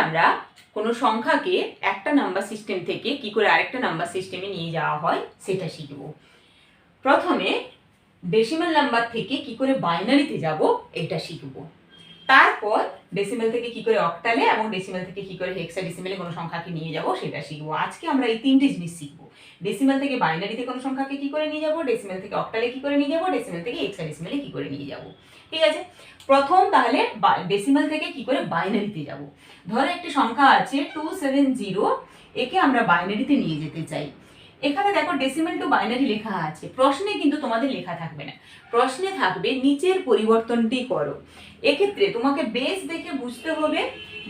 আমরা কোনো সংখ্যাকে একটা নাম্বার সিস্টেম থেকে কি করে আরেকটা নাম্বার সিস্টেমে নিয়ে যাওয়া হয় সেটা শিখব। প্রথমে ডেসিমাল নাম্বার থেকে কি করে বাইনারিতে যাব এটা শিখব। তারপর ডেসিমাল থেকে কি করে অক্টালে এবং ডেসিমাল থেকে কি করে হেক্সাডেসিমালে কোনো সংখ্যাকে নিয়ে যাব সেটা শিখবো। আজকে আমরা এই তিনটে জিনিস শিখবো। ডেসিমাল থেকে বাইনারিতে কোনো সংখ্যাকে কি করে নিয়ে যাব, ডেসিমাল থেকে অক্টালে কি করে নিয়ে যাব, ডেসিমাল থেকে হেক্সাডেসিমালে কি করে নিয়ে যাব। ঠিক আছে, প্রথম তাহলে ডেসিমাল থেকে কি করে বাইনারিতে যাব। ধরো একটি সংখ্যা আছে 270, একে আমরা বাইনারিতে নিয়ে যেতে চাই। এখানে দেখো ডেসিমাল টু বাইনারি লেখা আছে, প্রশ্নে কিন্তু তোমাদের লেখা থাকবে না, প্রশ্নে থাকবে নিচের পরিবর্তনটি করো। এক্ষেত্রে তোমাকে বেস দেখে বুঝতে হবে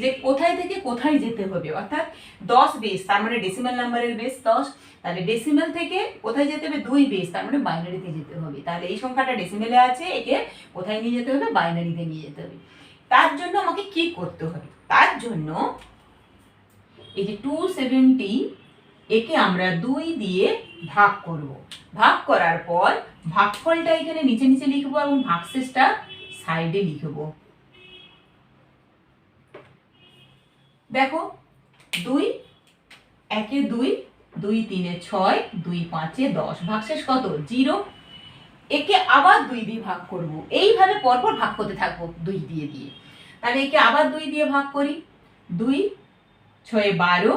যে কোথায় থেকে কোথায় যেতে হবে, অর্থাৎ 10 বেস তার মানে ডেসিমাল নাম্বারের বেস 10, তাহলে ডেসিমাল থেকে কোথায় যেতে হবে 2 বেস তার মানে বাইনারিতে যেতে হবে। তাহলে এই সংখ্যাটা ডেসিমালে আছে, একে কোথায় নিয়ে যেতে হবে, বাইনারিতে নিয়ে যেতে হবে। তার জন্য আমাকে কি করতে হবে, তার জন্য এই যে 270 একে আমরা 2 দিয়ে ভাগ করব। ভাগ করার পর ভাগফলটা এখানে নিচে নিচে লিখবো এবং ভাগশেষটা সাইডে লিখবো। দেখো 2 একে 2, 2 3 6, 2 5 10, ভাগশেষ কত 0। একে আবার 2 দিয়ে ভাগ করব, এইভাবে পরপর ভাগ করতে থাকবো 2 দিয়ে দিয়ে। তাহলে একে আবার 2 দিয়ে ভাগ করি, 2 6 12,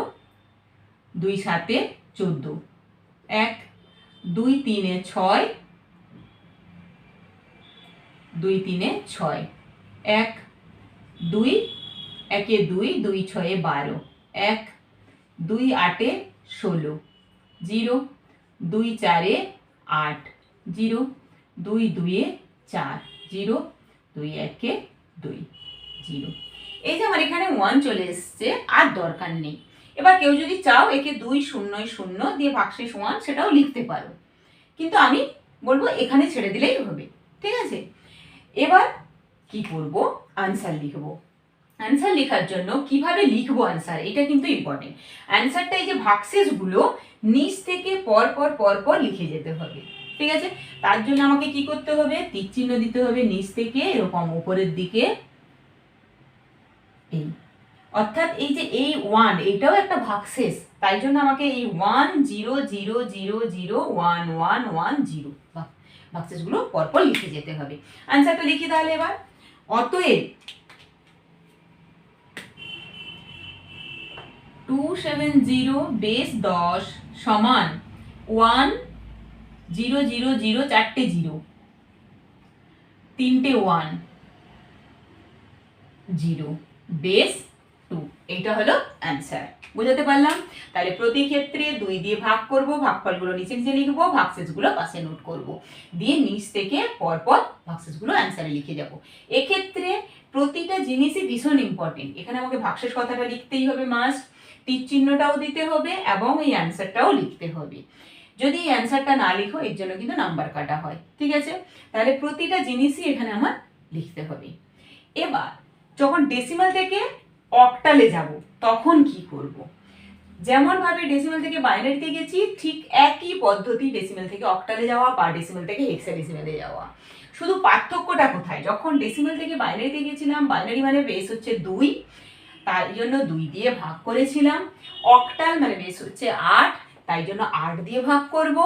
2 7 14, 1 2 3 6, 2 3 6, 1 2 একে 2, 2 6 12, 1 2 8 16, 0 2 4 8, 0 2 2 4, 0 2 1 2, 0। এই যে আমার এখানে 1 চলে এসছে, আর দরকার নেই। এবার কেউ যদি চাও একে 2 0 0 দিয়ে ভাগশেষ 1 সেটাও লিখতে পারো, কিন্তু আমি বলবো এখানে ছেড়ে দিলেই হবে। ঠিক আছে, এবার কি করব, আনসার লিখবো। অ্যান্সার লেখার জন্য কিভাবে লিখবো অ্যান্সার, এটা কিন্তু ইম্পর্টেন্ট। অ্যান্সারটা এই যে ভাগশেষগুলো নিচ থেকে পর পর পর পর লিখে যেতে হবে। ঠিক আছে, তার জন্য আমাকে কি করতে হবে, তীর চিহ্ন দিতে হবে নিচ থেকে এরকম উপরের দিকে, এই অর্থাৎ এই যে এই 1 এটাও একটা ভাগশেষ, তাই জন্য আমাকে এই 1 0 0 0 0 1 1 1 0 ভাগশেষগুলো পরপর লিখে যেতে হবে। অ্যান্সারটা লিখি তাহলে এবার। অতএব 270 বেস 10 সমান 1 0 0 0 চারটে 0, তিনটে 1 0 বেস 2, এইটা হলো অ্যান্সার। বুঝাতে পারলাম? তাহলে প্রতি ক্ষেত্রে 2 দিয়ে ভাগ করব, ভাগফলগুলো নিচে নিচে লিখবো, ভাগশেষগুলো পাশে নোট করব, দিয়ে নিচ থেকে পরপর ভাগশেষগুলো অ্যান্সারে লিখে যাব। এক্ষেত্রে প্রতিটা জিনিসই ভীষণ ইম্পর্টেন্ট। এখানে আমাকে ভাগশেষ কথাটা লিখতেই হবে মাস্ট, তীর চিহ্নটাও দিতে হবে এবং এই অ্যান্সারটাও লিখতে হবে। যদি এই অ্যান্সারটা না লিখো এর জন্য কিন্তু নাম্বার কাটা হয়। ঠিক আছে, তাহলে প্রতিটা জিনিসই এখানে আমার লিখতে হবে। এবার যখন ডেসিমাল থেকে অক্টালে যাব তখন কি করব, যেমন ভাবে ডেসিমাল থেকে বাইনারিতে গেছি ঠিক একই পদ্ধতি ডেসিমাল থেকে অক্টালে যাওয়া বা ডেসিমাল থেকে হেক্সাডেসিমালে যাওয়া। শুধু পার্থক্যটা কোথায়, যখন ডেসিমাল থেকে বাইনারিতে গেছিলাম, বাইনারি মানে বেস হচ্ছে 2, তাই জন্য 2 দিয়ে ভাগ করেছিলাম। অক্টাল মানে বেস হচ্ছে 8, তাই জন্য 8 দিয়ে ভাগ করব।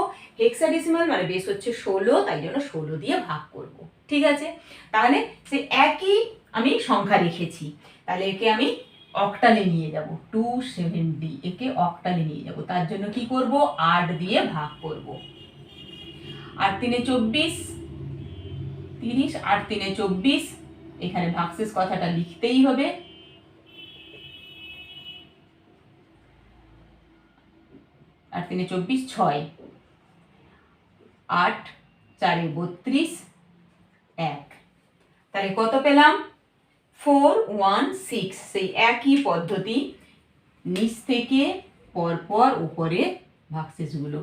হেক্সাডেসিমাল মানে বেস হচ্ছে 16, তাই জন্য 16 দিয়ে ভাগ করব। ঠিক আছে, তাহলে সে একই আমি সংখ্যা রেখেছি, তাহলে একে আমি অক্টালে নিয়ে যাব। 270 একে অক্টালে নিয়ে যাব, তার জন্য কি করব, 8 দিয়ে ভাগ করব। 8 3 24 30, 8 3 24, এখানে ভাগশেষ কথাটা লিখতেই হবে। 8 3 24 6, 8 4 32, 1, তাহলে কত পেলাম 416। সেই একই পদ্ধতি নিচ থেকে পরপর উপরে ভাগশেষগুলো।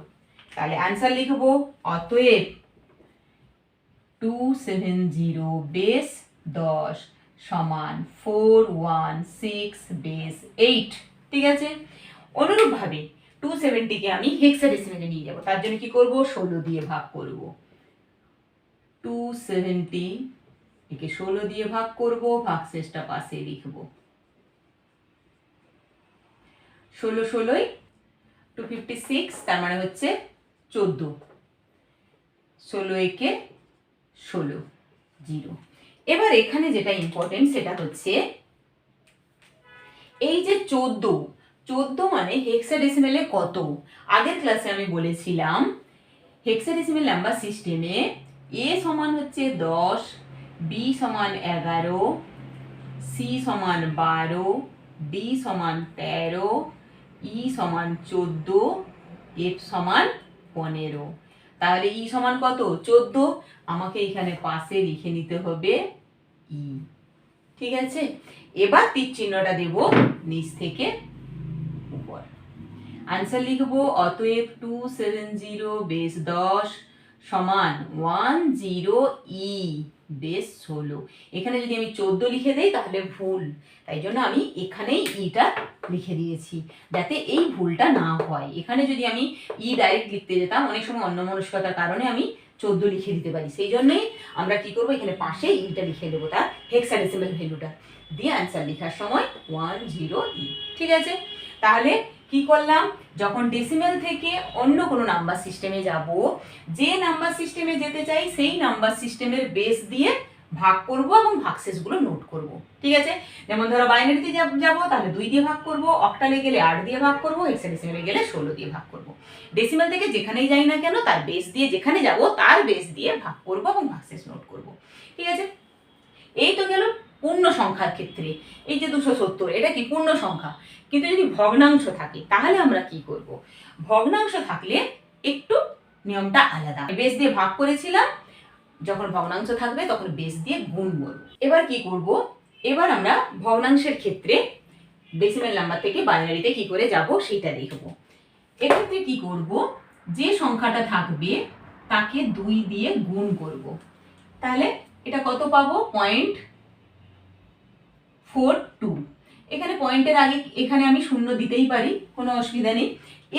তাহলে অ্যান্সার লিখবো, অতএব 270 বেস 10 সমান 416 বেস 8। ঠিক আছে, অনুরূপভাবে 270 কে আমি হেক্সাডেসিমালে নিয়ে যাব, তার জন্য কি করব, 16 দিয়ে ভাগ করব। 270 একে 16 দিয়ে ভাগ করব, ভাগশেষটা পাশে লিখব। 16 256, তার মানে হচ্ছে 14, 16 একে 16, 0। এবার এখানে যেটা ইম্পর্টেন্ট সেটা হচ্ছে এই যে 14 মানে হেক্সাডেসিমেলে কত। আগের ক্লাসে আমি বলেছিলাম হেক্সাডেসিমেল নাম্বার সিস্টেমে এ সমান হচ্ছে 10, বি সমান 11, সি সমান 12, ডি সমান 13, ই সমান 14, এফ সমান 15। তাহলে ই সমান কত? 14। আমাকে এখানে পাশে লিখে নিতে হবে ই। ঠিক আছে, এবার তীর চিহ্নটা দেব নিচ থেকে উপর। আনসার লিখবো অতএব 270 বেস 10 সমান 10 ই বেস 16। এখানে যদি আমি 14 লিখে দেই তাহলে ভুল, তাই জন্য আমি এখানেই ইটা লিখে দিয়েছি যাতে এই ভুলটা না হয়। এখানে যদি আমি ই ডাইরেক্ট লিখতে যেতাম অনেক সময় অন্যমনস্কতার কারণে আমি 14 লিখে দিতে পারি, সেই জন্যই আমরা কি করবো এখানে পাশে ইটা লিখে দেবো, তার হেক্সাডেসিমেল ভ্যালুটা দিয়ে আনসার লেখার সময় 10 ই। ঠিক আছে, তাহলে কি করলাম, যখন ডেসিমেল থেকে অন্য কোনো নাম্বার সিস্টেমে যাব, যে নাম্বার সিস্টেমে যেতে চাই সেই নাম্বার সিস্টেমের বেস দিয়ে ভাগ করব এবং ভাগশেষগুলো নোট করব। ঠিক আছে, যেমন ধরো বাইনারিতে যাব তাহলে 2 দিয়ে ভাগ করব, অক্টালে গেলে 8 দিয়ে ভাগ করব, হেক্সাডেসিমেলে গেলে 16 দিয়ে ভাগ করব। ডেসিমেল থেকে যেখানেই যাই না কেন তার বেস দিয়ে যেখানে যাব তার বেস দিয়ে ভাগ করব এবং ভাগশেষ নোট করব। ঠিক আছে, এই তো গেল পূর্ণ সংখ্যার ক্ষেত্রে। এই যে 270 এটা কি পূর্ণ সংখ্যা, কিন্তু যদি ভগ্নাংশ থাকে তাহলে আমরা কি করব, ভগ্নাংশ থাকলে একটু নিয়মটা আলাদা। বেস দিয়ে ভাগ করেছিলাম, যখন ভগ্নাংশ থাকবে তখন বেস দিয়ে গুণ করব। এবার কি করব, এবার আমরা ভগ্নাংশের ক্ষেত্রে ডেসিমেল নাম্বার থেকে বাইনারিতে কি করে যাব সেটা দেখব। এক্ষেত্রে কি করব, যে সংখ্যাটা থাকবে তাকে 2 দিয়ে গুণ করব। তাহলে এটা কত পাবো, 0.42। এখানে পয়েন্টের আগে এখানে আমি শূন্য দিতেই পারি, কোনো অসুবিধা নেই।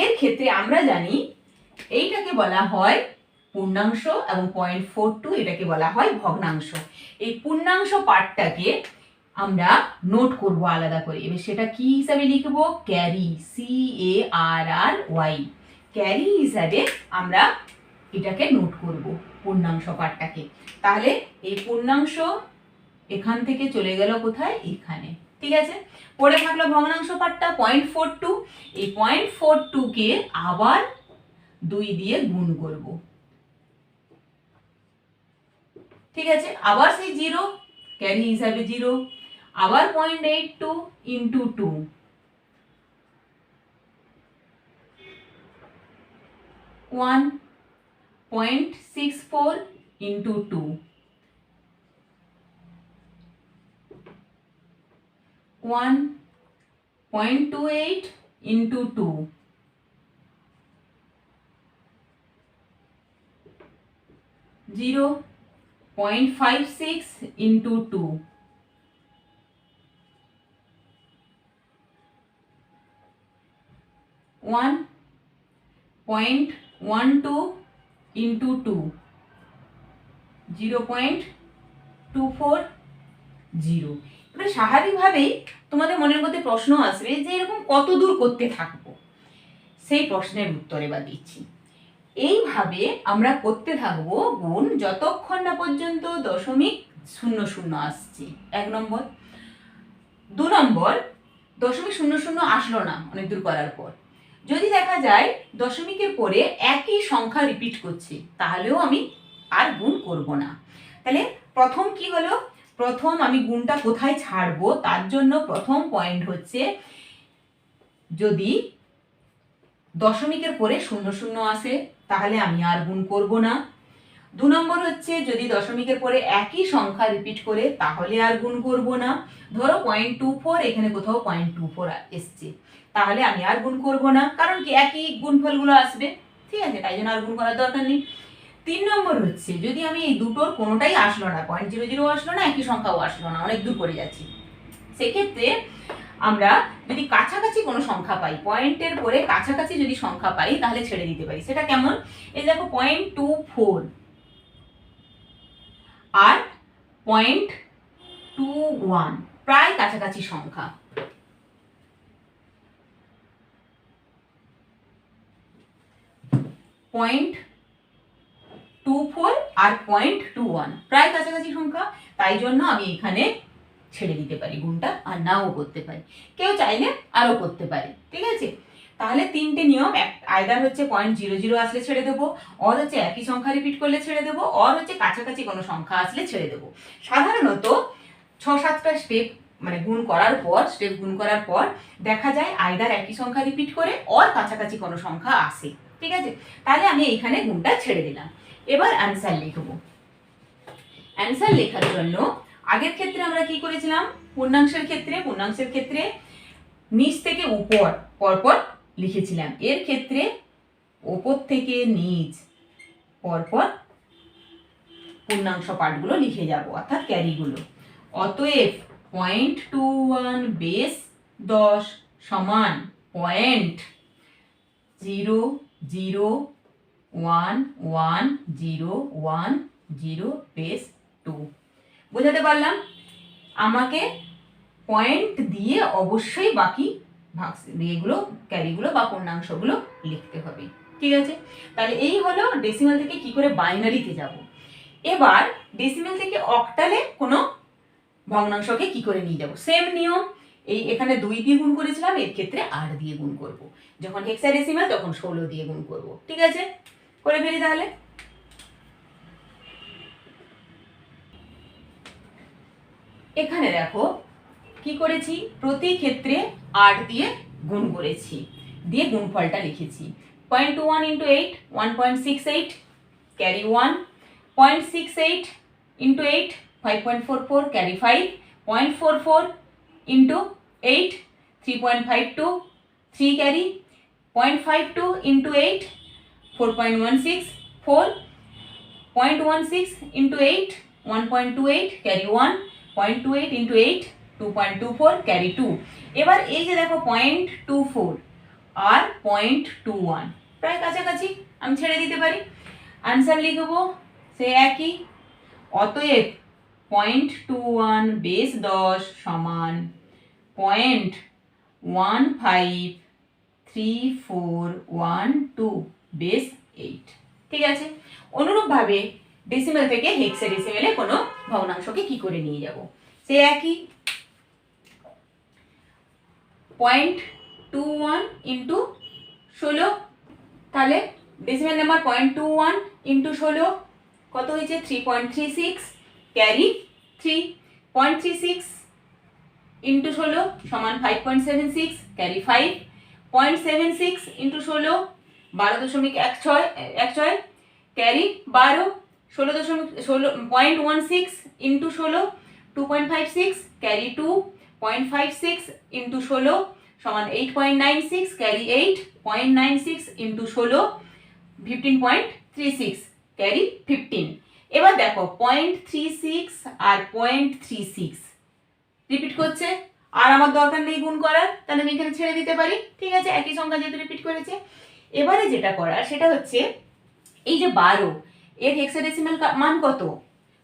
এর ক্ষেত্রে আমরা জানি এইটাকে বলা হয় পূর্ণাংশ এবং 0.42 এটাকে বলা হয় ভগ্নাংশ। এই পূর্ণাংশ পার্টটাকে আমরা নোট করব আলাদা করে। এবার সেটা কি হিসাবে লিখব, ক্যারি, CARRY, ক্যারি হিসাবে আমরা এটাকে নোট করব পূর্ণাংশ পার্টটাকে। তাহলে এই পূর্ণাংশ এখান থেকে চলে গেল কোথায়, এখানে। ঠিক আছে, পড়ে থাকলো ভগ্নাংশ পার্টটা 0.42। এই 0.42 কে আবার 2 দিয়ে গুণ করব। ঠিক আছে, আবার সেই 0, ক্যারি হিসাবে 0, আবার 0.82 into 2, 1.64 into 2, 1.28 into 2, 0.56 into 2, 1.12 into 2, 0.240। এবার স্বাভাবিকভাবেই তোমাদের মনের মধ্যে প্রশ্ন আসবে যে এরকম কত দূর করতে থাকবো, সেই প্রশ্নের উত্তর এবার দিচ্ছি। এইভাবে আমরা করতে থাকবো গুণ যতক্ষণ না পর্যন্ত 0.00 আসছে, 1 নম্বর। 2 নম্বর, 0.00 আসলো না অনেক দূর করার পর, যদি দেখা যায় দশমিকের পরে একই সংখ্যা রিপিট করছে তাহলেও আমি আর গুণ করব না। তাহলে প্রথম কি হলো, প্রথম আমি গুণটা কোথায় ছাড়বো তার জন্য প্রথম পয়েন্ট হচ্ছে যদি দশমিকের পরে 00 আসে তাহলে আমি আর গুণ করব না। 2 নম্বর হচ্ছে যদি দশমিকের পরে একই সংখ্যা রিপিট করে তাহলে আর গুণ করব না। ধরো 0.24 এখানে কোথাও 0.24 এসছে, তাহলে আমি আর গুণ করব না, কারণ কি একই গুণফলগুলো আসবে। ঠিক আছে, তাই জন্য আর গুণ করার দরকার নেই। 3 নম্বর হচ্ছে যদি আমি এই দুটোর কোনোটাই আসলো না, 0.00 আসলো না, একই সংখ্যাও আসলো না, অনেক দূর করে যাচ্ছি, সেক্ষেত্রে আমরা যদি কাছাকাছি কোনো সংখ্যা পাই, পয়েন্টের পরে কাছাকাছি যদি সংখ্যা পাই তাহলে ছেড়ে দিতে পারি। সেটা কেমন, এই দেখো 0.24 আর 0.21 প্রায় কাছাকাছি সংখ্যা। 0.24 আর 0.21, প্রায় কাছাকাছি সংখ্যা, তাই জন্য আমি এখানে ছেড়ে দিতে পারি গুণটা, আর নাও করতে পারি, কেউ চাইলে আরও করতে পারে। ঠিক আছে, তাহলে তিনটে নিয়ম, আইদার হচ্ছে 0.00 আসলে ছেড়ে দেবো, অর হচ্ছে একই সংখ্যা রিপিট করলে ছেড়ে দেবো, অর হচ্ছে কাছাকাছি কোনো সংখ্যা আসলে ছেড়ে দেবো। সাধারণত 6-7টা স্টেপ মানে গুণ করার পর দেখা যায় আইদার একই সংখ্যা রিপিট করে অর কাছাকাছি কোনো সংখ্যা আসে। ঠিক আছে, তাহলে আমি এইখানে গুণটা ছেড়ে দিলাম। এবার অ্যান্সার লিখব। অ্যান্সার লেখার জন্য আগের ক্ষেত্রে আমরা কি করেছিলাম, পূর্ণাংশের ক্ষেত্রে নিচ থেকে উপর পরপর লিখেছিলাম, এর ক্ষেত্রে ওপর থেকে নিচ পরপর পূর্ণাংশ পার্টগুলো লিখে যাব, অর্থাৎ ক্যারিগুলো। অতএব 0.21 বেস 10 সমান 0.0011010 বেস 2। বোঝাতে পারলাম? আমাকে পয়েন্ট দিয়ে অবশ্যই বাকি এগুলো ক্যারিগুলো বা পূর্ণাংশগুলো লিখতে হবে। ঠিক আছে, তাহলে এই হলো ডেসিমাল থেকে কি করে বাইনারিতে যাব। এবার ডেসিমাল থেকে অক্টালে কোনো ভগ্নাংশকে কি করে নিয়ে যাব, সেম নিয়ম। এখানে 2 দিয়ে গুণ করেছিলাম, এর ক্ষেত্রে 8 দিয়ে গুণ করব। যখন হেক্সাডেসিমাল তখন 16 দিয়ে গুণ করব। ঠিক আছে, করে ফেলি তাহলে। এখানে দেখো কি করেছি, প্রতি ক্ষেত্রে 8 দিয়ে গুণ করেছি, দিয়ে গুণফলটা লিখেছি। 0.21 × 8 1.68 carry 1, 0.68 × 8 5.44 carry 5, 0.44 × 8 3.52 3 carry, 0.52 × 8 4.16 4, 0.16 × 8 1.28 carry 1, 0.28 × 8 2.24 carry 2। এবার এই যে দেখো 0.24 আর 0.21 প্রায় কাছাকাছি, আমি ছেড়ে দিতে পারি। আনসার লিখবো সে একই। অতএব 0.21 বেস 10 সমান 0.153412 বেস 8। ঠিক আছে, অনুরূপভাবে ডেসিমাল থেকে হেক্সাডেসিমালে কোনো ভগ্নাংশকে কি করে নিয়ে যাব, সে একই। 0.21 × 16, তাহলে ডেসিমাল নাম্বার 0.21 × 16 কত হয়েছে 3.36 ক্যারি 3, 0.36 × 16 সমান 5.76 ক্যারি 5, 0.76 × 16 12.16 ক্যারি 12, 0.16 × 16 2.56 ক্যারি 2, 0.56 × 16 সমান 8.96 ক্যারি 8, 0.96 × 16 15.36 ক্যারি 15। এবার দেখো 0.36 আর 0.36 রিপিট করছে, আর আমার দরকার নেই গুণ করার, তাহলে আমি এখানে ছেড়ে দিতে পারি। ঠিক আছে, একই সংখ্যা যেহেতু রিপিট করেছে। এবারে যেটা করার সেটা হচ্ছে এই যে 12 এর হেক্সাডেসিমাল মান কত,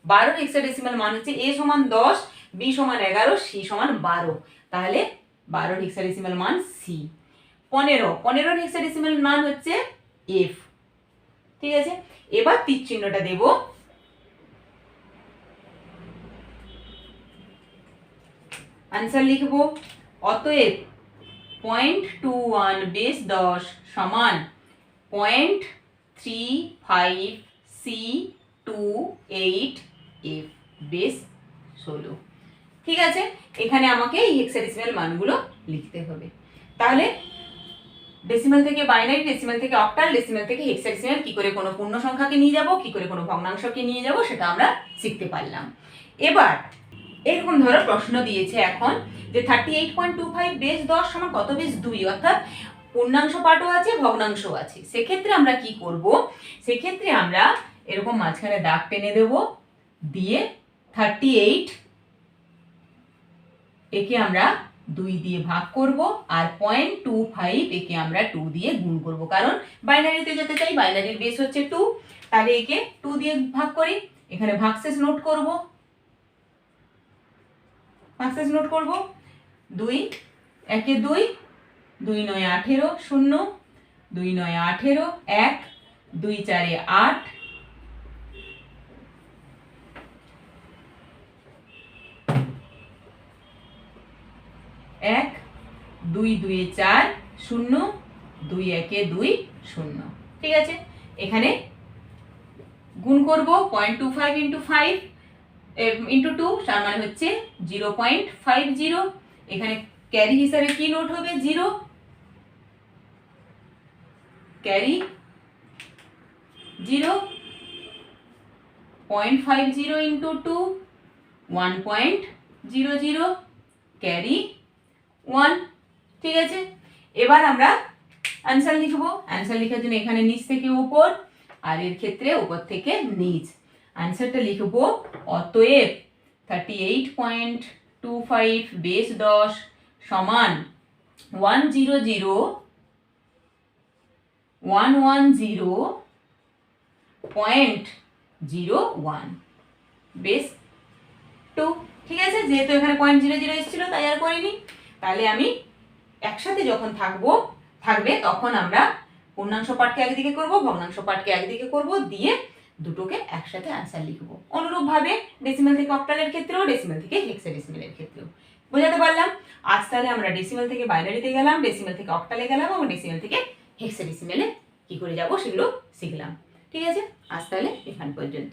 12 হেক্সাডেসিমাল মান হচ্ছে a সমান 10, b সমান 11, c সমান 12, তাহলে 12 হেক্সাডেসিমাল মান c। 15 হেক্সাডেসিমাল মান হচ্ছে f। ঠিক আছে, এবার তীর চিহ্নটা দেব, আনসার লিখব। অতএব 0.21 বেস 10 সমান 0.35C28F বেস 16। ঠিক আছে, এখানে আমাকে এই হেক্সাডেসিমাল মানগুলো লিখতে হবে। তাহলে ডেসিমাল থেকে বাইনারি, ডেসিমাল থেকে অক্টাল, ডেসিমাল থেকে হেক্সাডেসিমাল কি করে কোনো পূর্ণ সংখ্যাকে নিয়ে যাব, কি করে কোনো ভগ্নাংশকে নিয়ে যাব, সেটা আমরা শিখতে পারলাম। এবার এরকম ধরো প্রশ্ন দিয়েছে এখন যে 38.25 বেস 10 সমান কত বেস 2, অর্থাৎ পূর্ণাংশ পাঠও আছে ভগ্নাংশ আছে। সেক্ষেত্রে আমরা কি করব, সেক্ষেত্রে আমরা এরকম মাঝখানে দাগ টেনে দেব, দিয়ে 38 একে আমরা 2 দিয়ে ভাগ করব, আর 0.25 একে আমরা 2 দিয়ে গুণ করব, কারণ বাইনারিতে যেতে চাই, বাইনারির বেস হচ্ছে 2, তাহলে একে 2 দিয়ে ভাগ করি। এখানে ভাগশেষ নোট করব, ভাগশেষ নোট করব, 2 একে 2, 2 9 18 0, 2 9 18 1, 2 4 8, 1 2 2 4 0, 2 1 2 0। ঠিক আছে, এখানে গুণ করব 0.25 ইন্টু 5 ইন্টু 2, তার মানে হচ্ছে 0.50। এখানে ক্যারি হিসাবে কি নোট হবে? 0। Carry 0, 0.50 into 2, 1.00, carry 1। ঠিক আছে, এবার আমরা অ্যান্সার লিখবো। অ্যান্সার লেখার জন্য এখানে নিচ থেকে উপর, আর এর ক্ষেত্রে উপর থেকে নিচ। অ্যান্সারটা লিখবো, অতএব 38.25 বেস 10 সমান 100.01 বেস 2। ঠিক আছে, যেহেতু এখানে 0.00 এসেছিল তাই আর করিনি। তাহলে আমি একসাথে যখন থাকবে তখন আমরা পূর্ণাংশ পাঠকে একদিকে করব, ভগ্নাংশ পাঠকে একদিকে করব, দিয়ে দুটোকে একসাথে অ্যান্সার লিখবো। অনুরূপভাবে ডেসিমাল থেকে অক্টালের ক্ষেত্রেও, ডেসিমাল থেকে হেক্সাডেসিমালের ক্ষেত্রেও। বোঝাতে পারলাম? আজ তাহলে আমরা ডেসিমাল থেকে বাইনারিতে গেলাম, ডেসিমাল থেকে অক্টালে গেলাম এবং ডেসিমাল থেকে হেক্সাডেসিমালে কি করে যাব সেগুলো শিখলাম। ঠিক আছে, আজ তাহলে এখান পর্যন্ত।